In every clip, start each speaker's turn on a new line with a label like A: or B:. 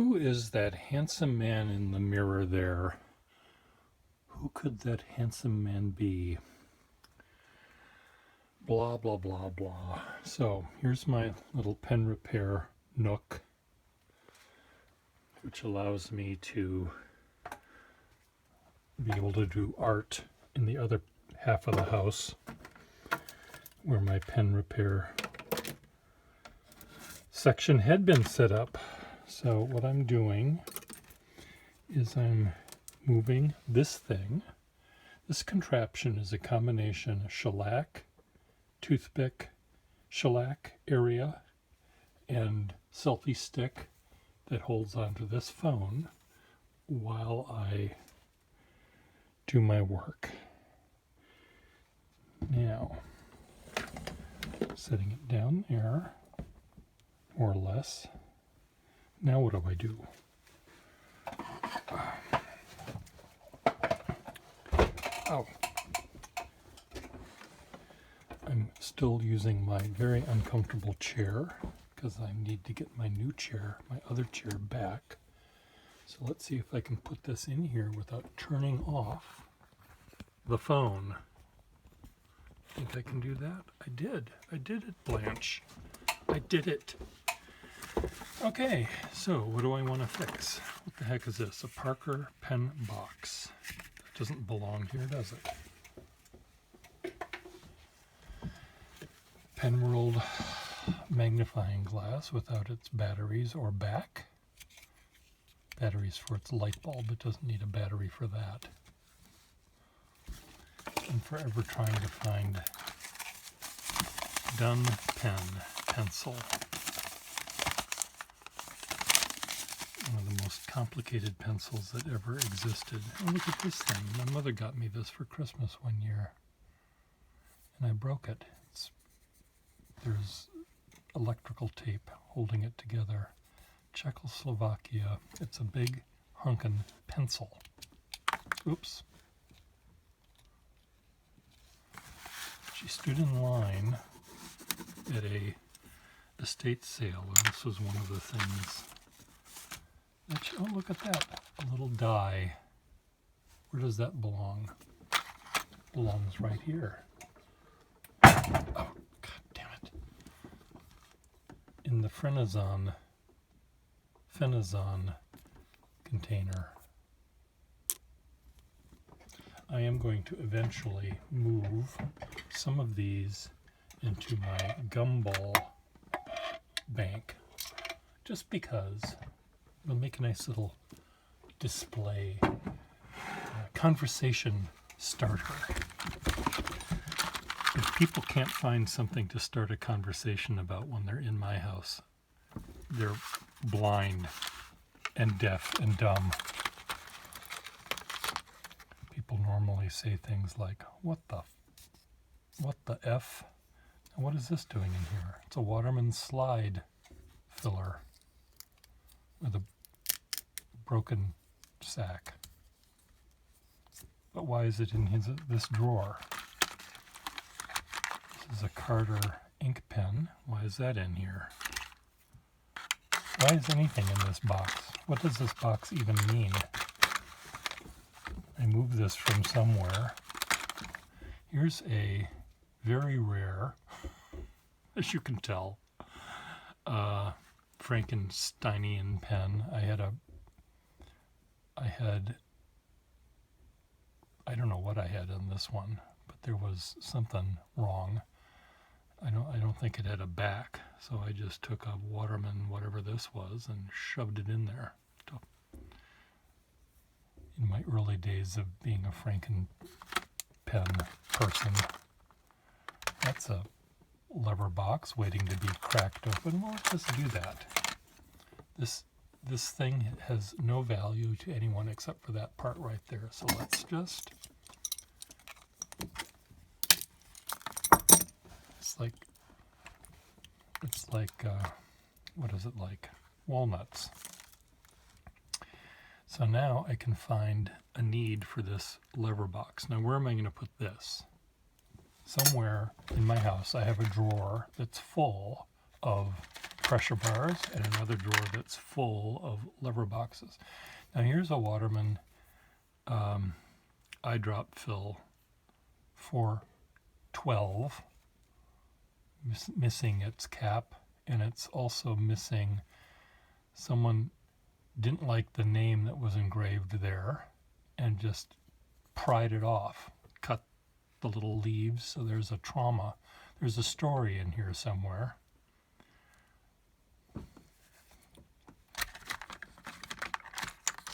A: Who is that handsome man in the mirror there? Who could that handsome man be? Blah, blah, blah, blah. So here's my little pen repair nook, which allows me to be able to do art in the other half of the house where my pen repair section had been set up. So what I'm doing is I'm moving this thing. This contraption is a combination of shellac, toothpick, shellac area, and selfie stick that holds onto this phone while I do my work. Now, setting it down there, more or less. Now what do I do? Oh. I'm still using my very uncomfortable chair because I need to get my new chair, my other chair back. So let's see if I can put this in here without turning off the phone. Think I can do that? I did it, Blanche. I did it. Okay, so what do I want to fix? What the heck is this? A Parker pen box. That doesn't belong here, does it? Penworld magnifying glass without its batteries or back. Batteries for its light bulb. It doesn't need a battery for that. I'm forever trying to find Dun pencil. One of the most complicated pencils that ever existed. Oh, look at this thing. My mother got me this for Christmas one year, and I broke it. There's electrical tape holding it together. Czechoslovakia. It's a big hunkin' pencil. Oops. She stood in line at a estate sale, and this was one of the things. Oh, look at that. A little die. Where does that belong? Belongs right here. Oh, God damn it. In the Phenazon container. I am going to eventually move some of these into my gumball bank, just because it'll make a nice little display, conversation starter. If people can't find something to start a conversation about when they're in my house, they're blind and deaf and dumb. People normally say things like, what the F? And what is this doing in here? It's a Waterman slide filler with a broken sack. But why is it in this drawer? This is a Carter ink pen. Why is that in here? Why is anything in this box? What does this box even mean? I moved this from somewhere. Here's a very rare, as you can tell, Frankensteinian pen. I don't know what I had in this one, but there was something wrong. I don't think it had a back, so I just took a Waterman, whatever this was, and shoved it in there. In my early days of being a Franken pen person. That's a lever box waiting to be cracked open. Well, let's just do that. This thing has no value to anyone except for that part right there. So let's just... It's like what is it like? Walnuts. So now I can find a need for this lever box. Now where am I going to put this? Somewhere in my house I have a drawer that's full of pressure bars, and another drawer that's full of lever boxes. Now here's a Waterman eyedrop fill for 12, missing its cap, and it's also missing, someone didn't like the name that was engraved there and just pried it off, cut the little leaves, so there's a trauma. There's a story in here somewhere.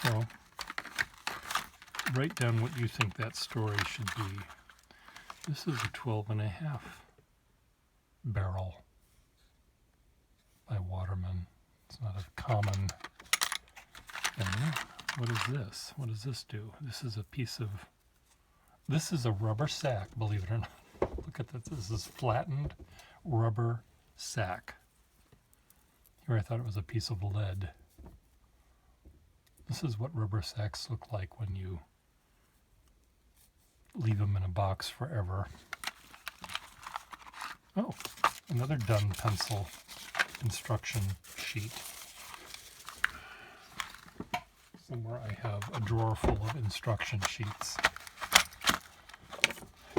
A: So write down what you think that story should be. This is a 12.5 barrel by Waterman. It's not a common thing. What is this? What does this do? This is a piece of, this is a rubber sack, believe it or not. Look at this. This is flattened rubber sack. Here I thought it was a piece of lead. This is what rubber sacks look like when you leave them in a box forever. Oh, another Dun pencil instruction sheet. Somewhere I have a drawer full of instruction sheets.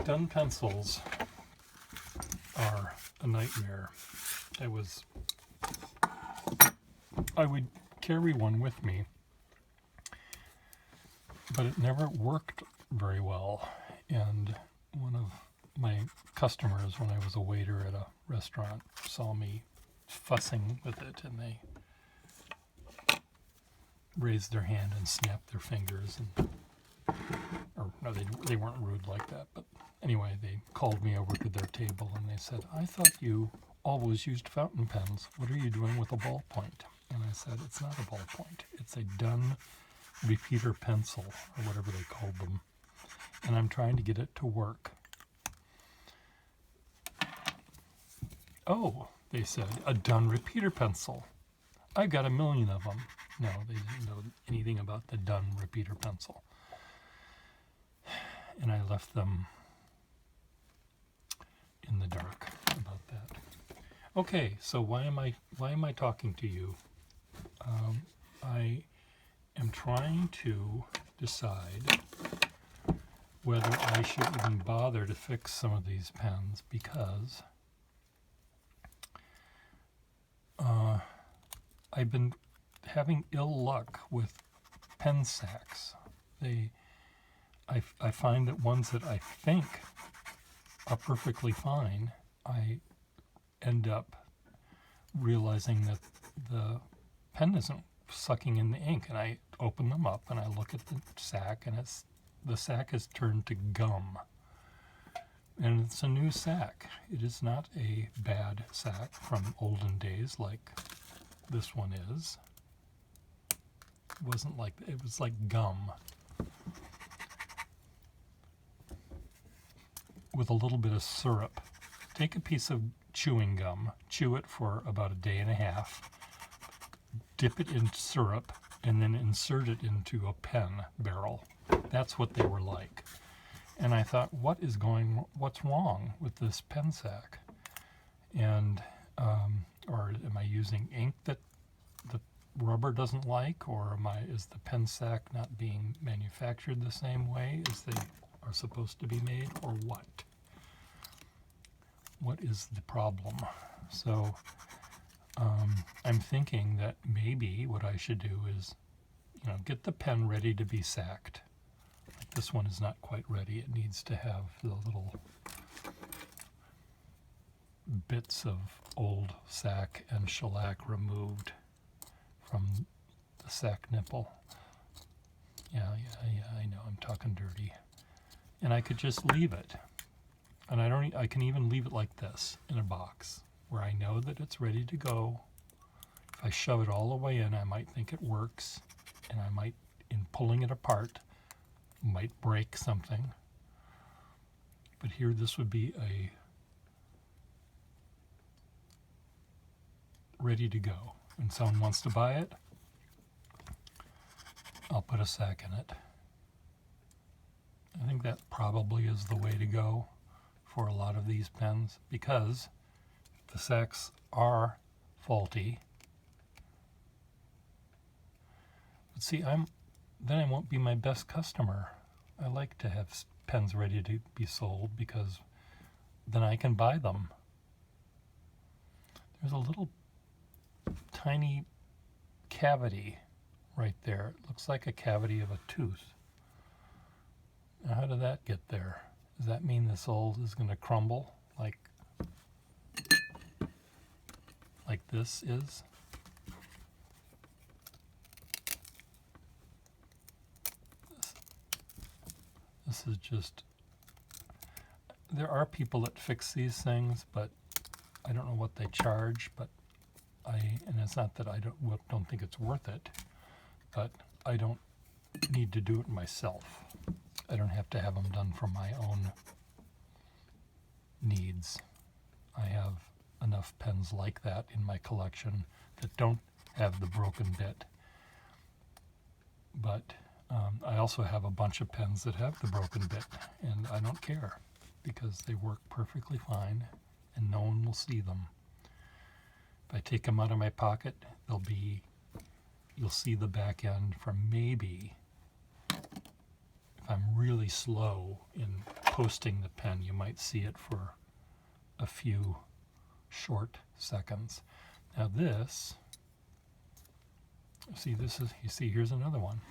A: Dun pencils are a nightmare. I would carry one with me, but it never worked very well. And one of my customers, when I was a waiter at a restaurant, saw me fussing with it, and they raised their hand and snapped their fingers, and or no, they weren't rude like that, but anyway, they called me over to their table and they said, "I thought you always used fountain pens. What are you doing with a ballpoint?" And I said, "It's not a ballpoint. It's a Dun repeater pencil," or whatever they called them, and I'm trying to get it to work. "Oh," they said, "a Dun repeater pencil. I've got 1,000,000 of them." No, they didn't know anything about the Dun repeater pencil. And I left them in the dark about that. Okay, so why am I talking to you? I am trying to decide whether I should even bother to fix some of these pens, because I've been having ill luck with pen sacks. I find that ones that I think are perfectly fine, I end up realizing that the pen isn't sucking in the ink, and I open them up and I look at the sack, and the sack has turned to gum. And it's a new sack. It is not a bad sack from olden days like this one is. It was like gum with a little bit of syrup. Take a piece of chewing gum, chew it for about a day and a half, dip it in syrup, and then insert it into a pen barrel. That's what they were like. And I thought, what's wrong with this pen sack? And, or am I using ink that the rubber doesn't like, or is the pen sack not being manufactured the same way as they are supposed to be made, or what? What is the problem? So I'm thinking that maybe what I should do is, get the pen ready to be sacked. Like this one is not quite ready. It needs to have the little bits of old sack and shellac removed from the sack nipple. Yeah, I know, I'm talking dirty. And I could just leave it. And I can even leave it like this in a box where I know that it's ready to go. If I shove it all the way in, I might think it works, and I might, in pulling it apart, might break something. But here, this would be a ready to go. When someone wants to buy it, I'll put a sack in it. I think that probably is the way to go for a lot of these pens, because the sacks are faulty. But see, then I won't be my best customer. I like to have pens ready to be sold because then I can buy them. There's a little tiny cavity right there. It looks like a cavity of a tooth. Now, how did that get there? Does that mean this old is going to crumble like this is? This is just, there are people that fix these things, but I don't know what they charge, but and it's not that I don't think it's worth it, but I don't need to do it myself. I don't have to have them done for my own needs. I have enough pens like that in my collection that don't have the broken bit. But I also have a bunch of pens that have the broken bit, and I don't care because they work perfectly fine and no one will see them. If I take them out of my pocket, you'll see the back end from maybe, if I'm really slow in posting the pen, you might see it for a few short seconds. Now this, here's another one.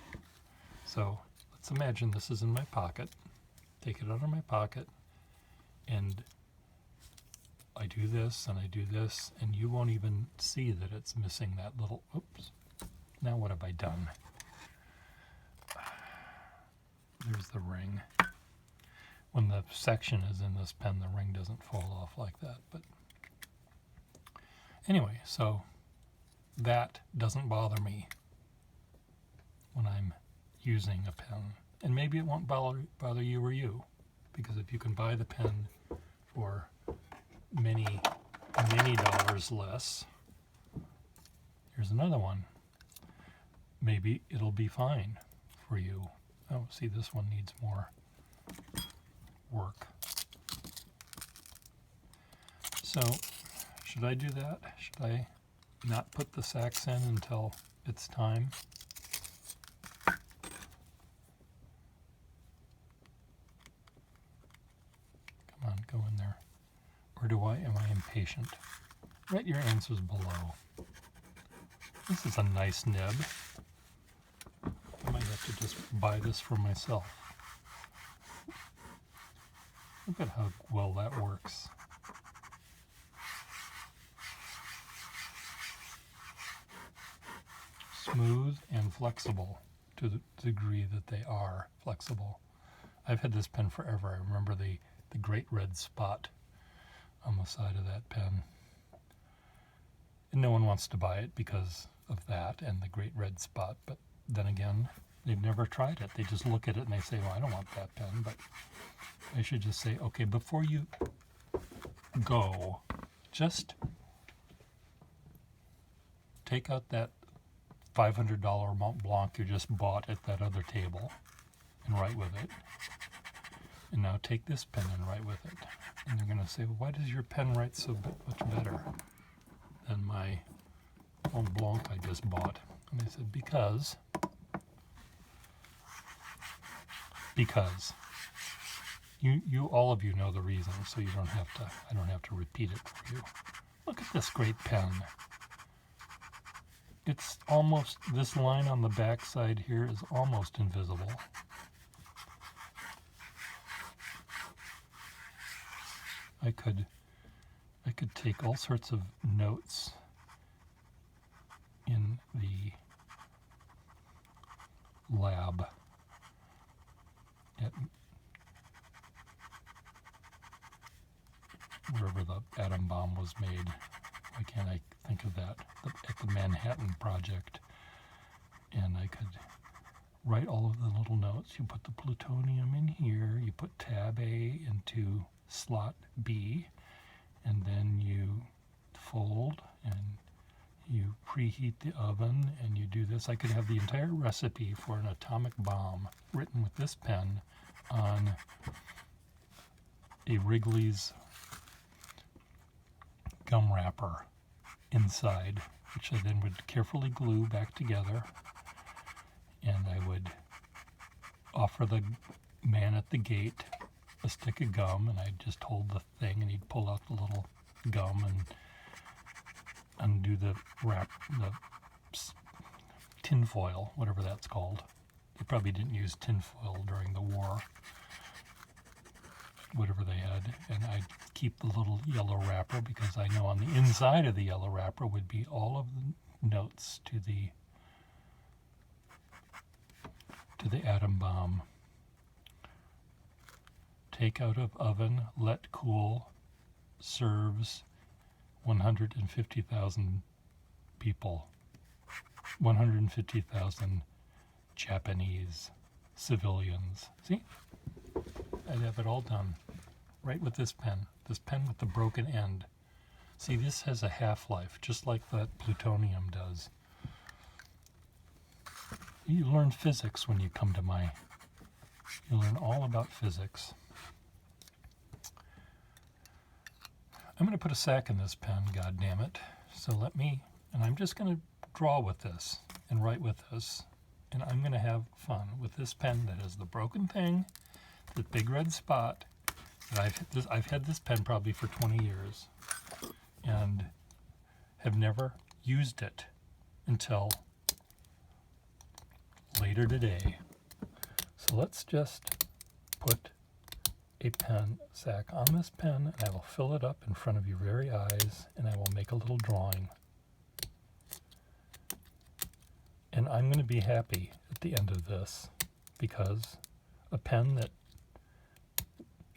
A: So let's imagine this is in my pocket. Take it out of my pocket, and I do this and I do this, and you won't even see that it's missing that little, oops. Now what have I done? There's the ring. When the section is in this pen, the ring doesn't fall off like that. But anyway, so that doesn't bother me when I'm using a pen. And maybe it won't bother you or you, because if you can buy the pen for many dollars less, here's another one. Maybe it'll be fine for you. Oh, see, this one needs more work. So, should I do that? Should I not put the sacks in until it's time? Come on, go in there. Or am I impatient? Write your answers below. This is a nice nib. I might have to just buy this for myself. Look at how well that works. Smooth and flexible to the degree that they are flexible. I've had this pen forever. I remember the great red spot on the side of that pen. And no one wants to buy it because of that and the great red spot, but then again, they've never tried it. They just look at it and they say, well, I don't want that pen, but I should just say, okay, before you go, just take out that $500 Mont Blanc you just bought at that other table and write with it. And now take this pen and write with it. And they're going to say, well, why does your pen write so much better than my Mont Blanc I just bought? And I said, because you all of you know the reason, so you don't have to, I don't have to repeat it for you. Look at this great pen. It's almost, this line on the back side here is almost invisible. I could take all sorts of notes in the lab at wherever the atom bomb was made. Why can't I think of that? At the Manhattan Project. And I could write all of the little notes. You put the plutonium in here, you put tab A into slot B, and then you fold and you preheat the oven and you do this. I could have the entire recipe for an atomic bomb written with this pen on a Wrigley's gum wrapper inside, which I then would carefully glue back together. And I would offer the man at the gate a stick of gum, and I'd just hold the thing, and he'd pull out the little gum and undo the wrap, the tin foil, whatever that's called. They probably didn't use tin foil during the war, whatever they had. And I'd keep the little yellow wrapper, because I know on the inside of the yellow wrapper would be all of the notes to the atom bomb. Take out of oven, let cool, serves 150,000 people. 150,000 Japanese civilians. See? I'd have it all done right with this pen with the broken end. See, this has a half-life, just like that plutonium does. You learn physics when you come to you learn all about physics. I'm going to put a sack in this pen, god damn it. So and I'm just going to draw with this and write with this, and I'm going to have fun with this pen that has the broken thing, the big red spot. I've had this pen probably for 20 years and have never used it until later today. So let's just put a pen sack on this pen, and I will fill it up in front of your very eyes, and I will make a little drawing. And I'm going to be happy at the end of this, because a pen that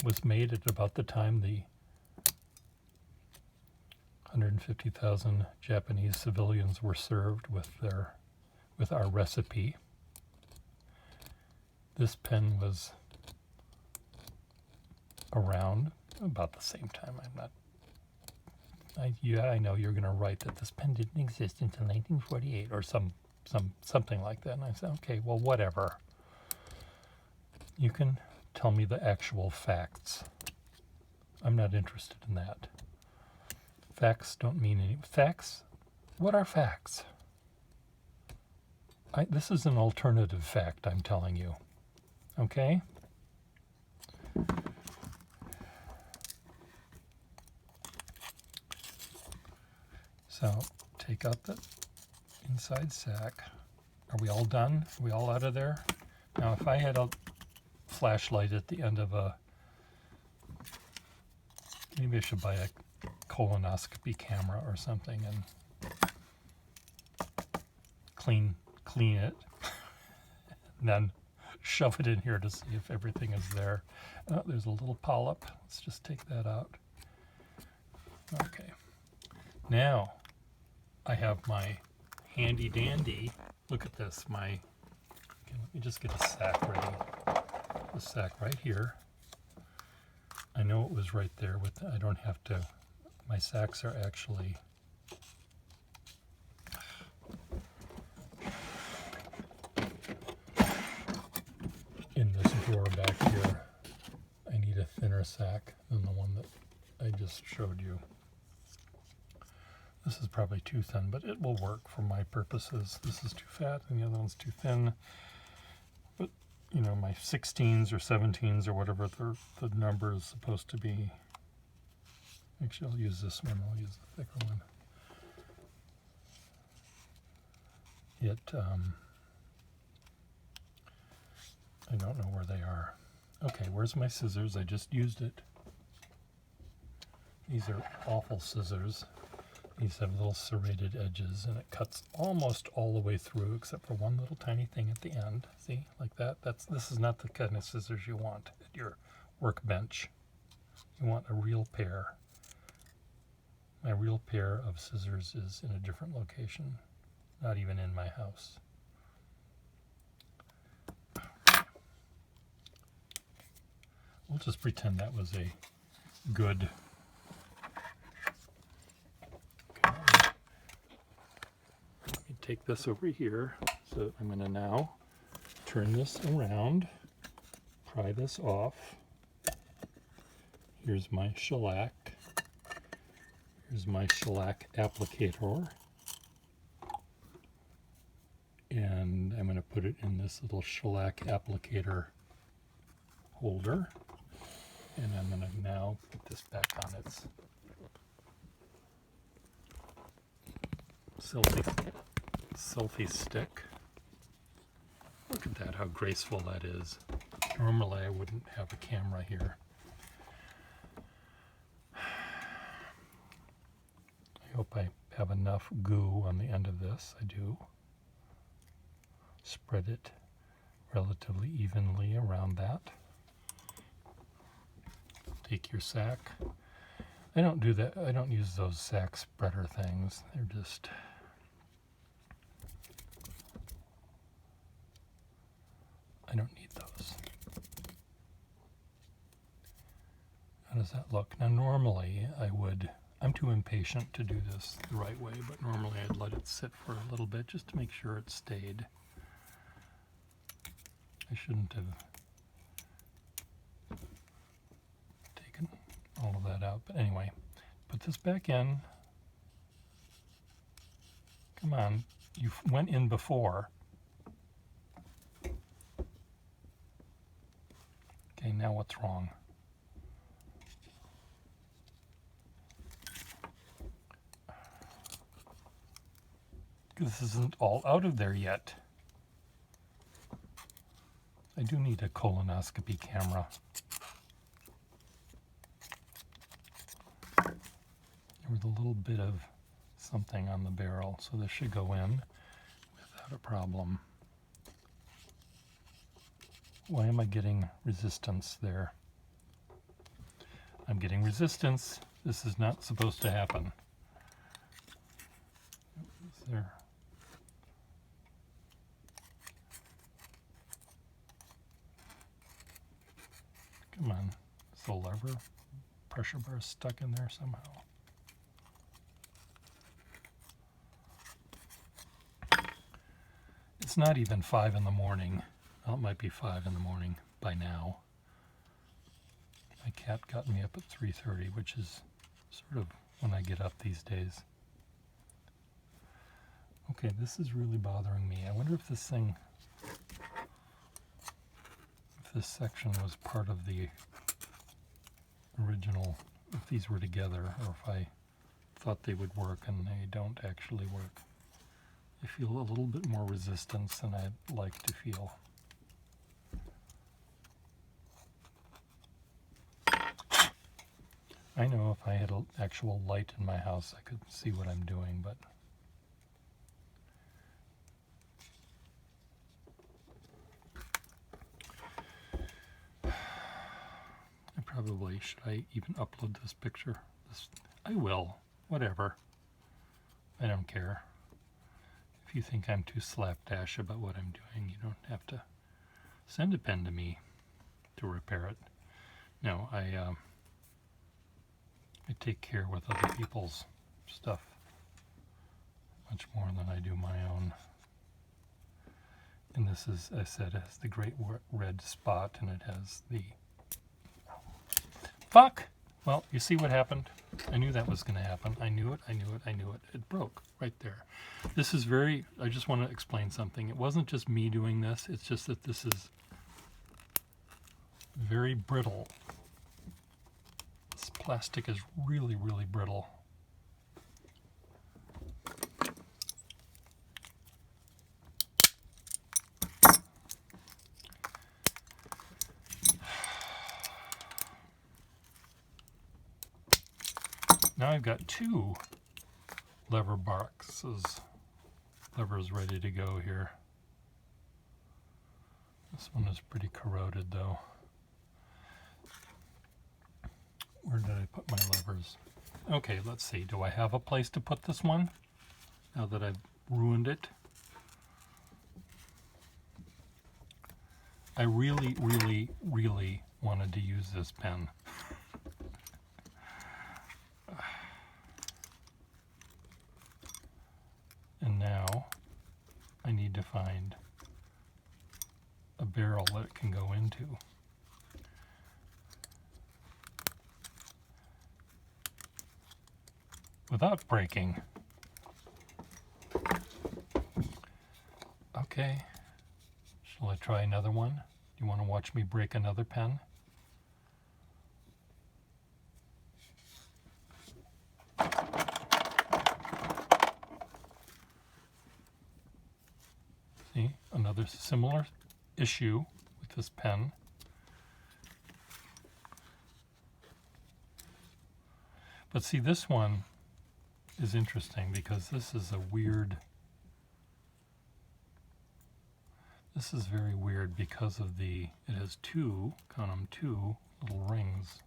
A: was made at about the time the 150,000 Japanese civilians were served with our recipe. This pen was around about the same time. I know you're going to write that this pen didn't exist until 1948 or something like that. And I said, okay, well, whatever. You can tell me the actual facts. I'm not interested in that. Facts don't mean any. Facts? What are facts? This is an alternative fact I'm telling you. Okay? So take out the inside sack. Are we all done? Are we all out of there? Now if I had a flashlight at the end of maybe I should buy a colonoscopy camera or something and clean it and then shove it in here to see if everything is there. Oh, there's a little polyp. Let's just take that out. Okay. Now I have my handy dandy. Look at this. Let me just get a sack ready. The sack right here. I know it was right there. I don't have to. My sacks are actually in this drawer back here. I need a thinner sack than the one that I just showed you. This is probably too thin, but it will work for my purposes. This is too fat and the other one's too thin. But, my 16s or 17s or whatever the number is supposed to be. Actually, I'll use this one. I'll use the thicker one. I don't know where they are. Okay, where's my scissors? I just used it. These are awful scissors. These have little serrated edges, and it cuts almost all the way through, except for one little tiny thing at the end. See, like that? This is not the kind of scissors you want at your workbench. You want a real pair. My real pair of scissors is in a different location, not even in my house. We'll just pretend that was a good. Take this over here. So I'm going to now turn this around, pry this off. Here's my shellac. Here's my shellac applicator. And I'm going to put it in this little shellac applicator holder. And I'm going to now put this back on its selfie stick. Look at that, how graceful that is. Normally I wouldn't have a camera here. I hope I have enough goo on the end of this. I do. Spread it relatively evenly around that. Take your sack. I don't do that. I don't use those sack spreader things. They're just... I don't need those. How does that look? Now normally I'm too impatient to do this the right way, but normally I'd let it sit for a little bit just to make sure it stayed. I shouldn't have taken all of that out, but anyway, put this back in. Come on, you went in before. Okay, now what's wrong? This isn't all out of there yet. I do need a colonoscopy camera. There was a little bit of something on the barrel, so this should go in without a problem. Why am I getting resistance there? I'm getting resistance. This is not supposed to happen. Is there? Come on, is the lever pressure bar stuck in there somehow? It's not even 5 in the morning. Well, it might be 5 in the morning by now. My cat got me up at 3:30, which is sort of when I get up these days. Okay, this is really bothering me. I wonder if this section was part of the original, if these were together, or if I thought they would work and they don't actually work. I feel a little bit more resistance than I'd like to feel. I know if I had an actual light in my house, I could see what I'm doing, but should I even upload this picture? I will, whatever. I don't care. If you think I'm too slapdash about what I'm doing, you don't have to send a pen to me to repair it. No, I take care with other people's stuff much more than I do my own. And this is, I said, it has the great red spot, and it has the... Fuck! Well, you see what happened? I knew that was going to happen. I knew it. It broke right there. This is very... I just want to explain something. It wasn't just me doing this. It's just that this is very brittle. This plastic is really, really brittle. Now I've got 2 lever levers ready to go here. This one is pretty corroded though. Where did I put my levers? Okay, let's see. Do I have a place to put this one now that I've ruined it? I really, really, really wanted to use this pen. And now I need to find a barrel that it can go into. without breaking. Okay, shall I try another one? Do you want to watch me break another pen? See, another similar issue with this pen. But see, this one is interesting because this is a weird, this is very weird because of it has two, count them, two little rings.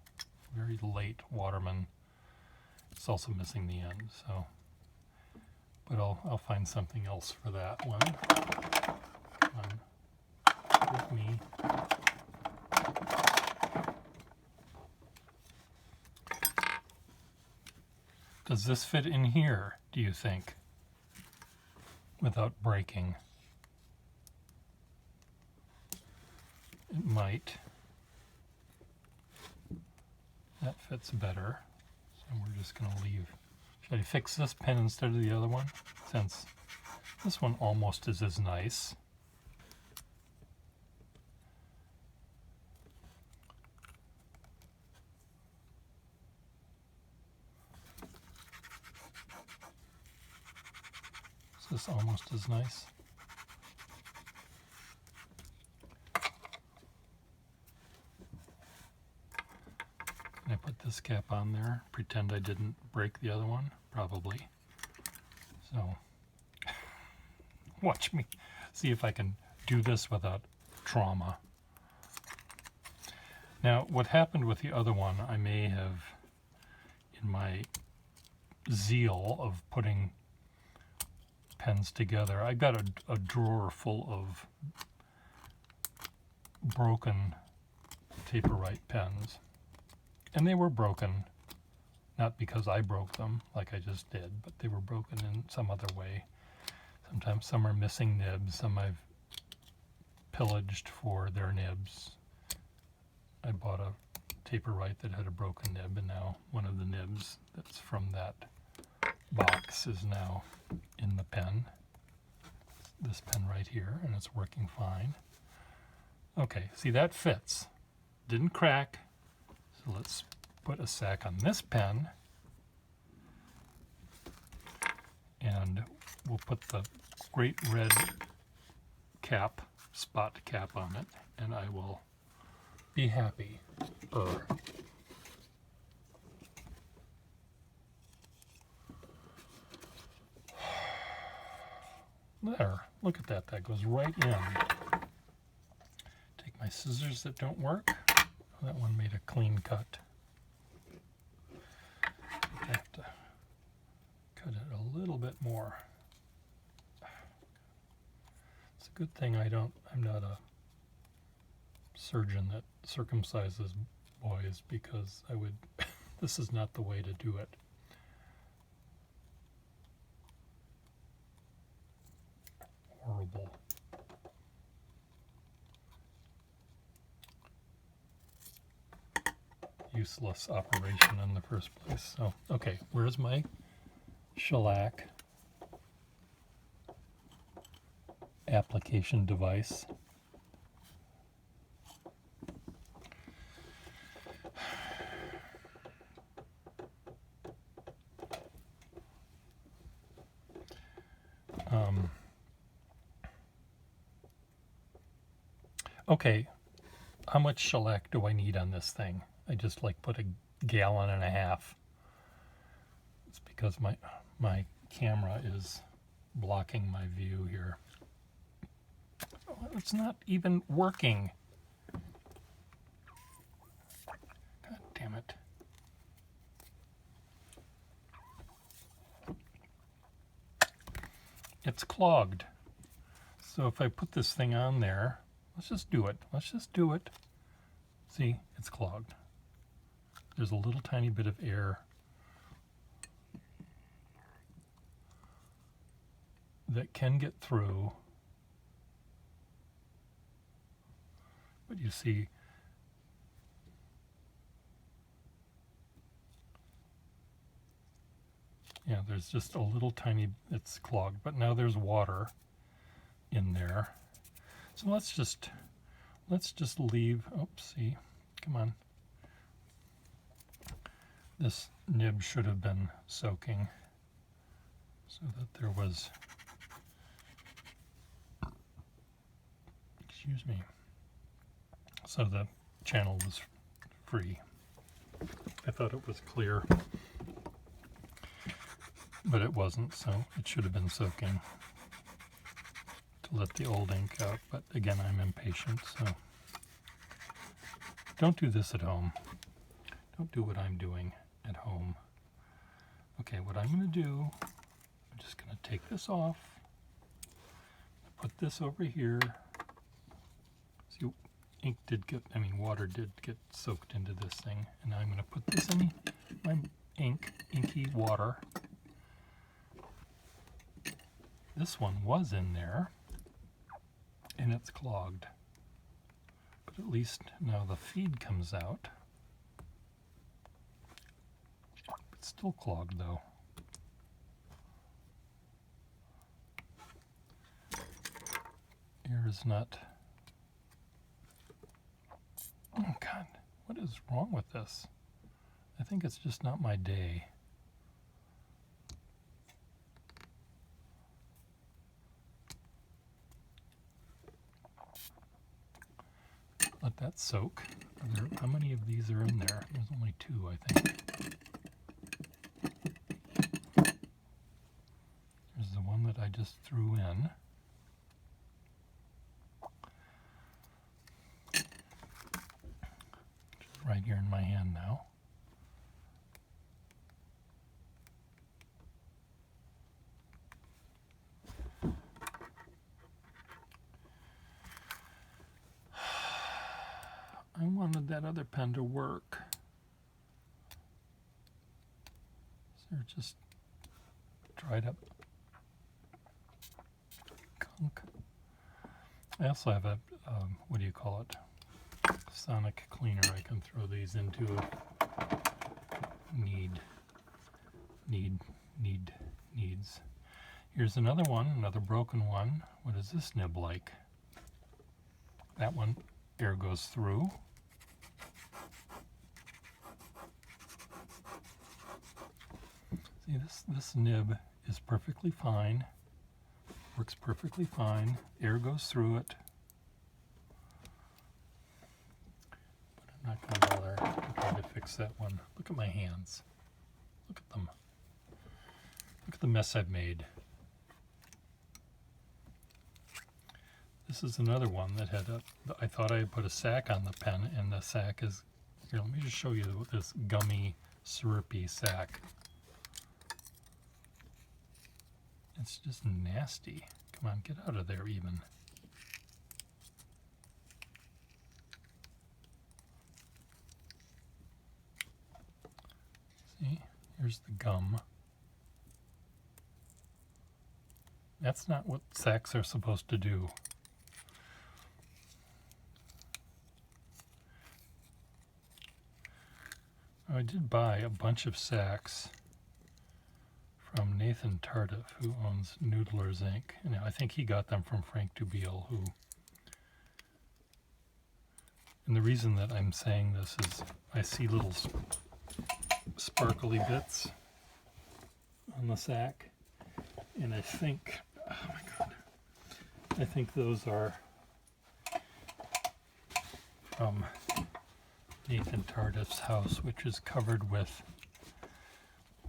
A: Very late Waterman. It's also missing the end, so, but I'll find something else for that one. Come on, with me. Does this fit in here, do you think, without breaking? It might. That fits better. So we're just going to leave. Should I fix this pen instead of the other one? Since this one almost is as nice. Is this almost as nice? Can I put this cap on there? Pretend I didn't break the other one? Probably. So, watch me see if I can do this without trauma. Now, what happened with the other one, I may have, in my zeal of putting pens together, I got a drawer full of broken Taper-Rite pens. And they were broken, not because I broke them, like I just did, but they were broken in some other way. Sometimes some are missing nibs, some I've pillaged for their nibs. I bought a Taper-Rite that had a broken nib, and now one of the nibs that's from that box is now in the pen. This pen right here, and it's working fine. Okay, see, that fits. Didn't crack. So let's put a sack on this pen, and we'll put the great red cap, spot cap on it, and I will be happy. There, look at that, that goes right in. Take my scissors that don't work. That one made a clean cut. I have to cut it a little bit more. It's a good thing I'm not a surgeon that circumcises boys, because I would, this is not the way to do it. Horrible. Useless operation in the first place. So, okay, where's my shellac application device? Okay, how much shellac do I need on this thing? I just put 1.5 gallons. It's because my camera is blocking my view here. Oh, it's not even working. God damn it. It's clogged. So if I put this thing on there, let's just do it. Let's just do it. See, it's clogged. There's a little tiny bit of air that can get through. But you see, Yeah, there's just a little tiny, it's clogged, but now there's water in there. So let's just leave, oops, see, come on. This nib should have been soaking so that there was, excuse me, so the channel was free. I thought it was clear, but it wasn't, so it should have been soaking to let the old ink out. But again, I'm impatient, so don't do this at home. Don't do what I'm doing at home. Okay, what I'm going to do, I'm just going to take this off, put this over here. See, ink did get, I mean water did get soaked into this thing, and now I'm going to put this in my inky water. This one was in there, and it's clogged. But at least now the feed comes out. It's still clogged though. Air is not... Oh God, what is wrong with this? I think it's just not my day. Let that soak. How many of these are in there? There's only 2, I think. There's the one that I just threw in. Right here in my hand now. I wanted that other pen to work. So they're just dried up gunk. I also have a, what do you call it? Sonic cleaner. I can throw these into needs. Here's another one, another broken one. What is this nib like? That one, air goes through. See, this nib is perfectly fine. Works perfectly fine. Air goes through it. But I'm not going to bother trying to fix that one. Look at my hands. Look at them. Look at the mess I've made. This is another one that had I thought I had put a sack on the pen, and the sack is, here, let me just show you this gummy, syrupy sack. It's just nasty. Come on, get out of there even. See, here's the gum. That's not what sacks are supposed to do. I did buy a bunch of sacks from Nathan Tardif, who owns Noodlers Inc. And I think he got them from Frank Dubiel, who... And the reason that I'm saying this is I see little sparkly bits on the sack, and I think, oh my God, I think those are from Nathan Tardif's house, which is covered with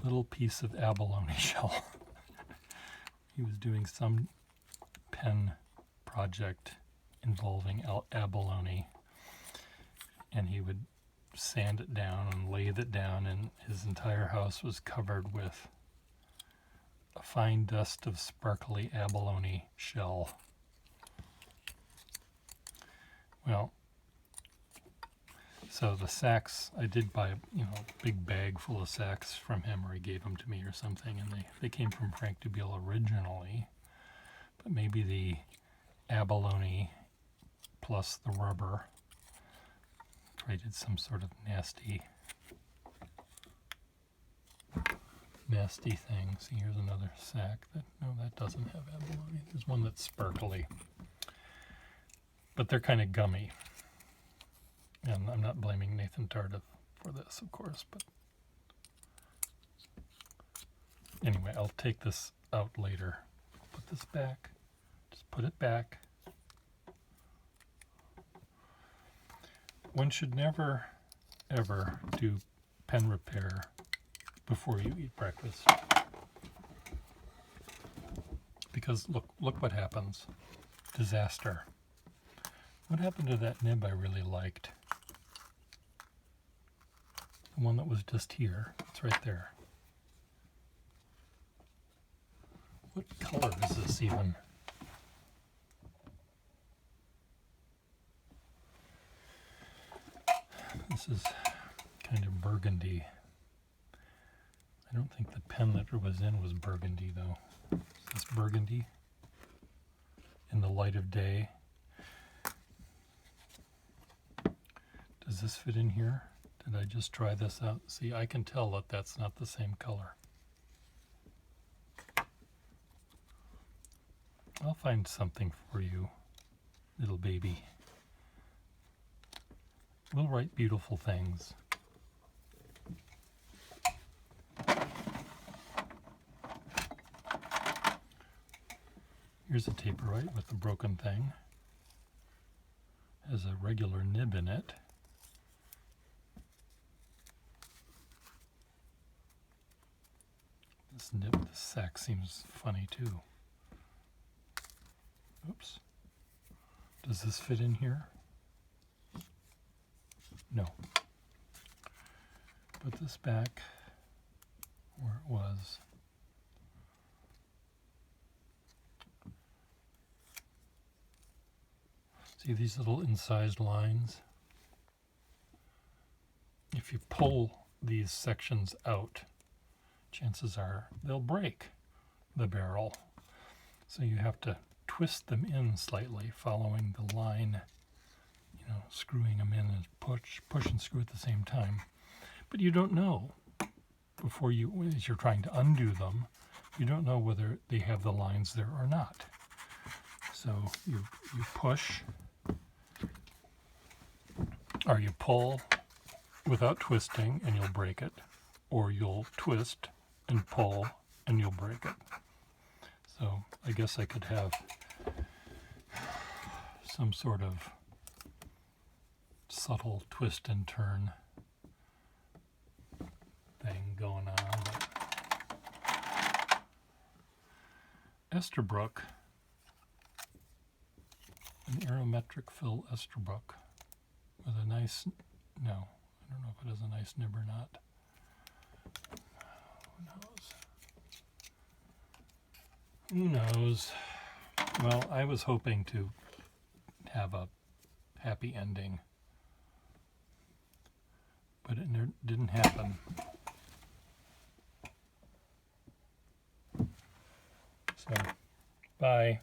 A: little piece of abalone shell. He was doing some pen project involving abalone, and he would sand it down and lathe it down, and his entire house was covered with a fine dust of sparkly abalone shell. Well, so the sacks, I did buy a big bag full of sacks from him, or he gave them to me or something, and they came from Frank Dubiel originally, but maybe the abalone plus the rubber created some sort of nasty nasty thing. See, here's another sack. No, that doesn't have abalone. There's one that's sparkly. But they're kind of gummy. And I'm not blaming Nathan Tardif for this, of course, but anyway, I'll take this out later. Put this back. Just put it back. One should never, ever do pen repair before you eat breakfast. Because look what happens. Disaster. What happened to that nib I really liked? The one that was just here. It's right there. What color is this even? This is kind of burgundy. I don't think the pen that it was in was burgundy though. Is this burgundy? In the light of day. Does this fit in here? Did I just try this out? See, I can tell that that's not the same color. I'll find something for you, little baby. We'll write beautiful things. Here's a Taper-Rite with a broken thing. Has a regular nib in it. This sack seems funny too. Oops. Does this fit in here? No. Put this back where it was. See these little incised lines? If you pull these sections out, chances are they'll break the barrel. So you have to twist them in slightly, following the line, screwing them in and push and screw at the same time. But you don't know as you're trying to undo them, you don't know whether they have the lines there or not. So you push, or you pull without twisting and you'll break it, or you'll twist and pull and you'll break it. So I guess I could have some sort of subtle twist and turn thing going on. Esterbrook, an aerometric fill Esterbrook with a nice, no, I don't know if it has a nice nib or not. Who knows? Well, I was hoping to have a happy ending, but it didn't happen. So, bye.